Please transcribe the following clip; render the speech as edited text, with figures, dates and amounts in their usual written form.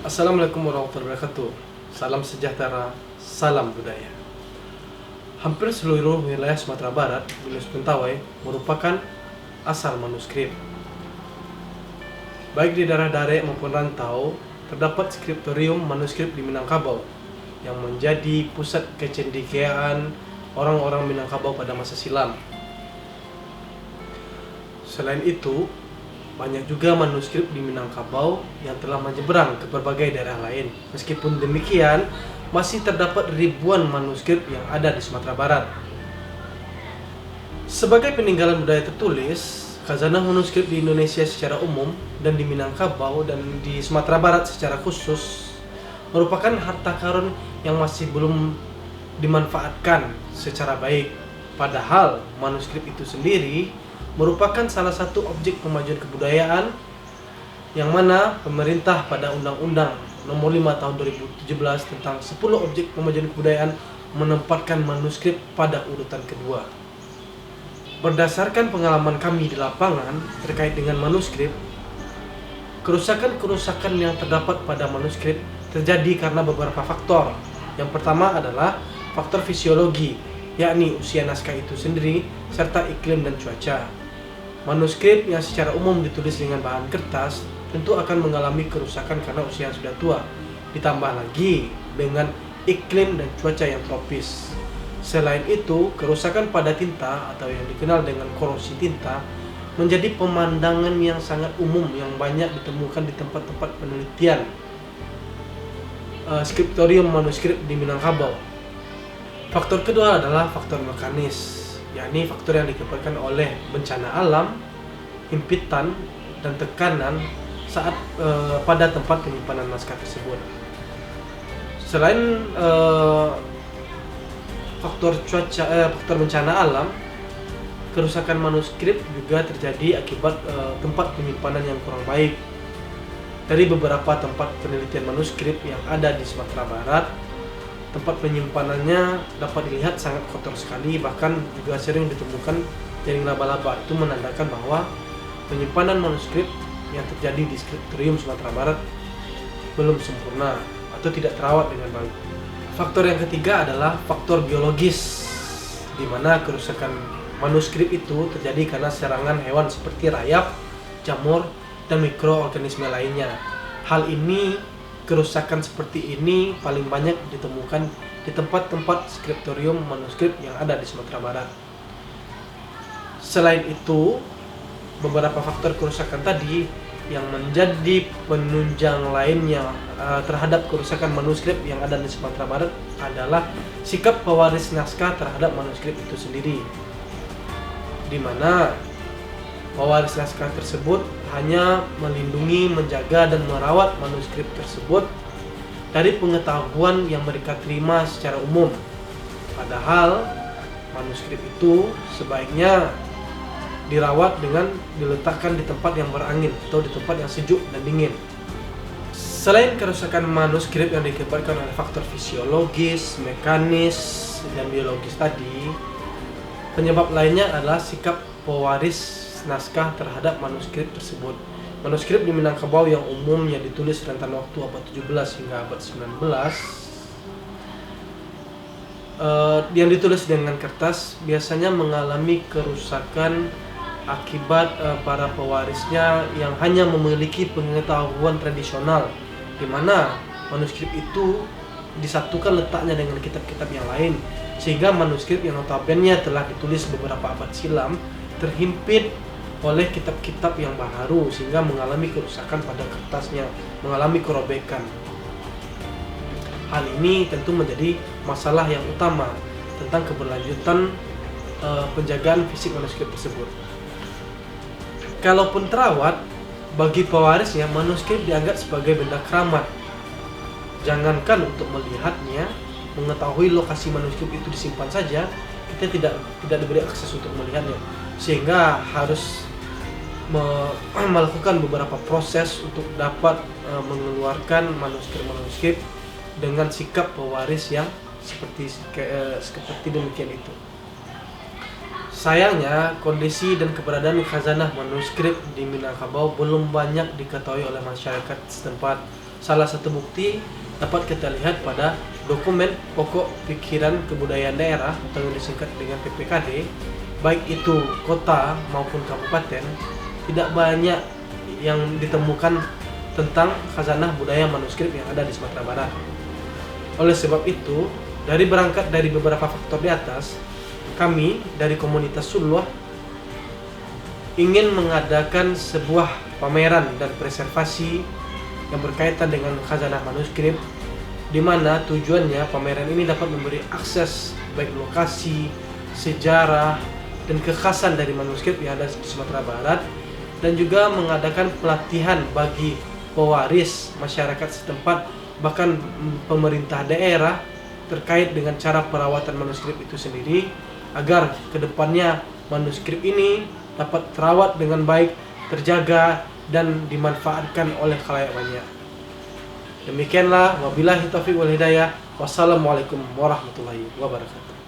Assalamualaikum warahmatullahi wabarakatuh. Salam sejahtera, salam budaya. Hampir seluruh wilayah Sumatera Barat minus Mentawai merupakan asal manuskrip. Baik di daerah Dare maupun rantau, terdapat skriptorium manuskrip di Minangkabau yang menjadi pusat kecendekiaan orang-orang Minangkabau pada masa silam. Selain itu, banyak juga manuskrip di Minangkabau yang telah menyeberang ke berbagai daerah lain. Meskipun demikian, masih terdapat ribuan manuskrip yang ada di Sumatera Barat. Sebagai peninggalan budaya tertulis, khazanah manuskrip di Indonesia secara umum dan di Minangkabau dan di Sumatera Barat secara khusus merupakan harta karun yang masih belum dimanfaatkan secara baik. Padahal manuskrip itu sendiri merupakan salah satu objek pemajuan kebudayaan yang mana pemerintah pada Undang-Undang Nomor 5 Tahun 2017 tentang 10 objek pemajuan kebudayaan menempatkan manuskrip pada urutan kedua. Berdasarkan pengalaman kami di lapangan terkait dengan manuskrip, kerusakan-kerusakan yang terdapat pada manuskrip terjadi karena beberapa faktor. Yang pertama adalah faktor fisiologi, yakni usia naskah itu sendiri serta iklim dan cuaca. Manuskrip yang secara umum ditulis dengan bahan kertas tentu akan mengalami kerusakan karena usia yang sudah tua. Ditambah lagi dengan iklim dan cuaca yang tropis. Selain itu, kerusakan pada tinta atau yang dikenal dengan korosi tinta menjadi pemandangan yang sangat umum yang banyak ditemukan di tempat-tempat penelitian skriptorium manuskrip di Minangkabau. Faktor kedua adalah faktor mekanis, yakni faktor yang disebabkan oleh bencana alam, himpitan, dan tekanan saat pada tempat penyimpanan naskah tersebut. Selain faktor bencana alam, kerusakan manuskrip juga terjadi akibat tempat penyimpanan yang kurang baik. Dari beberapa tempat penelitian manuskrip yang ada di Sumatera Barat, tempat penyimpanannya dapat dilihat sangat kotor sekali, bahkan juga sering ditemukan jaring laba-laba. Itu menandakan bahwa penyimpanan manuskrip yang terjadi di skriptorium Sumatera Barat belum sempurna atau tidak terawat dengan baik. Faktor yang ketiga adalah faktor biologis, di mana kerusakan manuskrip itu terjadi karena serangan hewan seperti rayap, jamur, dan mikroorganisme lainnya. Hal ini, kerusakan seperti ini paling banyak ditemukan di tempat-tempat skriptorium manuskrip yang ada di Sumatera Barat. Selain itu, beberapa faktor kerusakan tadi yang menjadi penunjang lainnya terhadap kerusakan manuskrip yang ada di Sumatera Barat adalah sikap pewaris naskah terhadap manuskrip itu sendiri, di mana pewaris naskah tersebut hanya melindungi, menjaga, dan merawat manuskrip tersebut dari pengetahuan yang mereka terima secara umum. Padahal manuskrip itu sebaiknya dirawat dengan diletakkan di tempat yang berangin atau di tempat yang sejuk dan dingin. Selain kerusakan manuskrip yang disebabkan oleh faktor fisiologis, mekanis, dan biologis tadi, penyebab lainnya adalah sikap pewaris naskah terhadap manuskrip tersebut. Manuskrip di Minangkabau yang umumnya ditulis rentan waktu abad 17 hingga abad 19 yang ditulis dengan kertas biasanya mengalami kerusakan akibat para pewarisnya yang hanya memiliki pengetahuan tradisional, di mana manuskrip itu disatukan letaknya dengan kitab-kitab yang lain, sehingga manuskrip yang notabene telah ditulis beberapa abad silam terhimpit oleh kitab-kitab yang baru sehingga mengalami kerusakan pada kertasnya, mengalami kerobekan. Hal ini tentu menjadi masalah yang utama tentang keberlanjutan penjagaan fisik manuskrip tersebut. Kalaupun terawat, bagi pewarisnya manuskrip dianggap sebagai benda keramat. Jangankan untuk melihatnya, mengetahui lokasi manuskrip itu disimpan saja, kita tidak diberi akses untuk melihatnya, sehingga harus melakukan beberapa proses untuk dapat mengeluarkan manuskrip-manuskrip dengan sikap pewaris yang seperti demikian itu. Sayangnya, kondisi dan keberadaan khazanah manuskrip di Minangkabau belum banyak diketahui oleh masyarakat setempat. Salah satu bukti dapat kita lihat pada dokumen pokok pikiran kebudayaan daerah atau yang disingkat dengan PPKD, baik itu kota maupun kabupaten, tidak banyak yang ditemukan tentang khazanah budaya manuskrip yang ada di Sumatera Barat. Oleh sebab itu, berangkat dari beberapa faktor di atas, kami dari komunitas Sulwa ingin mengadakan sebuah pameran dan preservasi yang berkaitan dengan khazanah manuskrip, di mana tujuannya pameran ini dapat memberi akses baik lokasi, sejarah, dan kekhasan dari manuskrip yang ada di Sumatera Barat, dan juga mengadakan pelatihan bagi pewaris masyarakat setempat, bahkan pemerintah daerah terkait dengan cara perawatan manuskrip itu sendiri, agar kedepannya manuskrip ini dapat terawat dengan baik, terjaga, dan dimanfaatkan oleh khalayak banyak. Demikianlah, wabillahi taufiq wal hidayah. Wassalamualaikum warahmatullahi wabarakatuh.